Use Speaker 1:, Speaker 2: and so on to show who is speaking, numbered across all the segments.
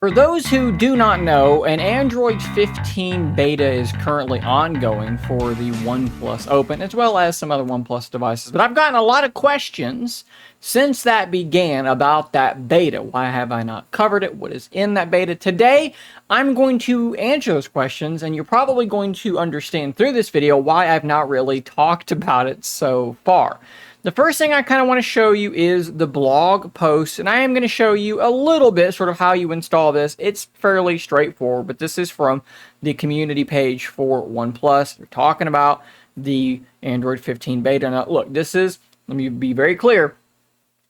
Speaker 1: For those who do not know, an Android 15 beta is currently ongoing for the OnePlus Open, as well as some other OnePlus devices. But I've gotten a lot of questions since that began about that beta. Why have I not covered it? What is in that beta? Today, I'm going to answer those questions, and you're probably going to understand through this video why I've not really talked about it so far. The first thing I kind of want to show you is the blog post, and I am going to show you a little bit sort of how you install this. It's fairly straightforward, but this is from the community page for OnePlus. They're talking about the Android 15 beta. Now, look, this is, let me be very clear,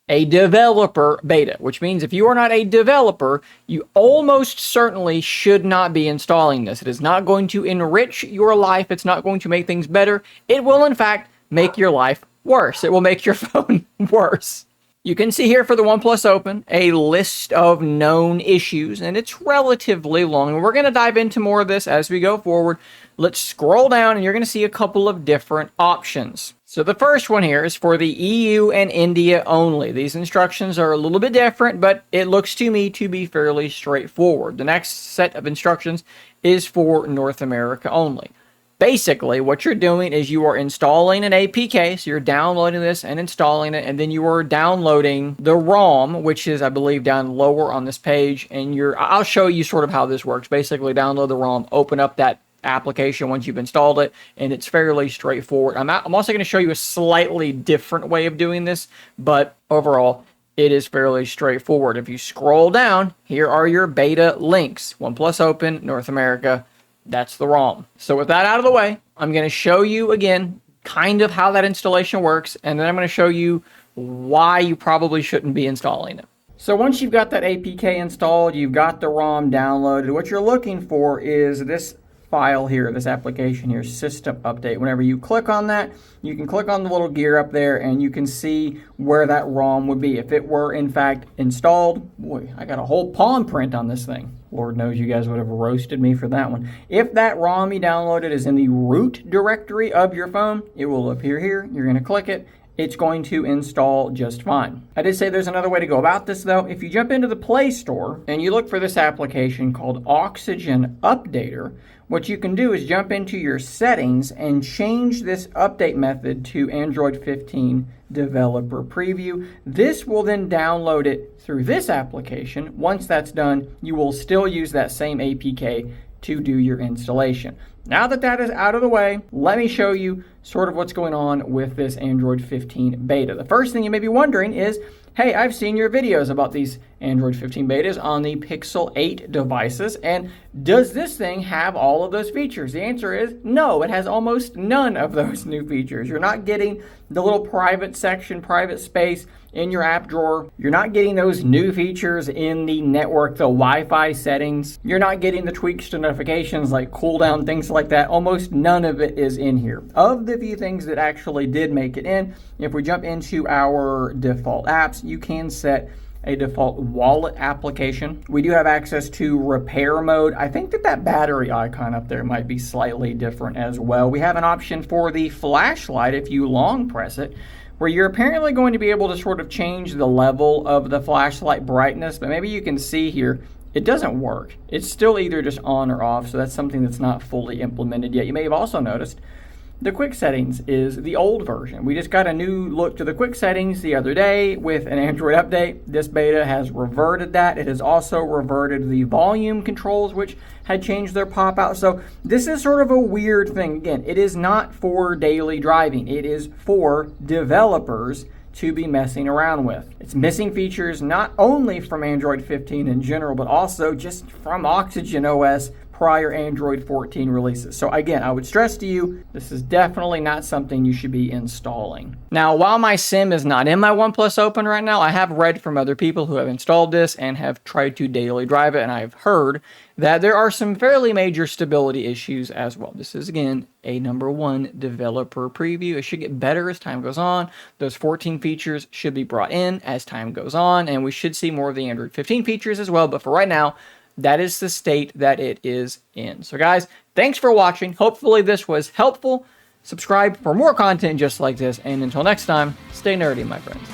Speaker 1: a developer beta, which means if you are not a developer, you almost certainly should not be installing this. It is not going to enrich your life. It's not going to make things better. It will, in fact, make your life worse. It will make your phone worse. You can see here for the OnePlus Open a list of known issues, and it's relatively long. And we're going to dive into more of this as we go forward. Let's scroll down, and you're going to see a couple of different options. So the first one here is for the EU and India only. These instructions are a little bit different, but it looks to me to be fairly straightforward. The next set of instructions is for North America only. Basically, what you're doing is you are installing an APK, so you're downloading this and installing it, and then you are downloading the ROM, which is, I believe, down lower on this page, and I'll show you sort of how this works. Basically, download the ROM, open up that application once you've installed it, and it's fairly straightforward. I'm also going to show you a slightly different way of doing this, but overall, it is fairly straightforward. If you scroll down, here are your beta links. OnePlus Open, North America. That's the ROM. So with that out of the way, I'm going to show you again kind of how that installation works, and then I'm going to show you why you probably shouldn't be installing it. So once you've got that APK installed, you've got the ROM downloaded, what you're looking for is this file here, this application here, System Update. Whenever you click on that, you can click on the little gear up there and you can see where that ROM would be. If it were in fact installed, boy, I got a whole palm print on this thing. Lord knows you guys would have roasted me for that one. If that ROM you downloaded is in the root directory of your phone, it will appear here. You're going to click it. It's going to install just fine. I did say there's another way to go about this though. If you jump into the Play Store and you look for this application called Oxygen Updater, what you can do is jump into your settings and change this update method to Android 15 Developer Preview. This will then download it through this application. Once that's done, you will still use that same APK to do your installation. Now that that is out of the way, let me show you sort of what's going on with this Android 15 beta. The first thing you may be wondering is, hey, I've seen your videos about these Android 15 betas on the Pixel 8 devices, and does this thing have all of those features? The answer is no, it has almost none of those new features. You're not getting the little private section, private space in your app drawer. You're not getting those new features in the network, the Wi-Fi settings. You're not getting the tweaks to notifications like cooldown, things like that. Almost none of it is in here. Of the few things that actually did make it in, if we jump into our default apps, you can set a default wallet application. We do have access to repair mode. I think that battery icon up there might be slightly different as well. We have an option for the flashlight if you long press it, where you're apparently going to be able to sort of change the level of the flashlight brightness, but maybe you can see here, it doesn't work. It's still either just on or off, so that's something that's not fully implemented yet. You may have also noticed the quick settings is the old version. We just got a new look to the quick settings the other day with an Android update. This beta has reverted that. It has also reverted the volume controls, which had changed their pop out. So this is sort of a weird thing. Again, it is not for daily driving. It is for developers to be messing around with. It's missing features not only from Android 15 in general, but also just from Oxygen OS prior Android 14 releases. So again, I would stress to you, this is definitely not something you should be installing. Now, while my SIM is not in my OnePlus Open right now, I have read from other people who have installed this and have tried to daily drive it, and I've heard that there are some fairly major stability issues as well. This is, again, a #1 developer preview. It should get better as time goes on. Those 14 features should be brought in as time goes on, and we should see more of the Android 15 features as well. But for right now, that is the state that it is in. So guys, thanks for watching. Hopefully this was helpful. Subscribe for more content just like this. And until next time, stay nerdy, my friends.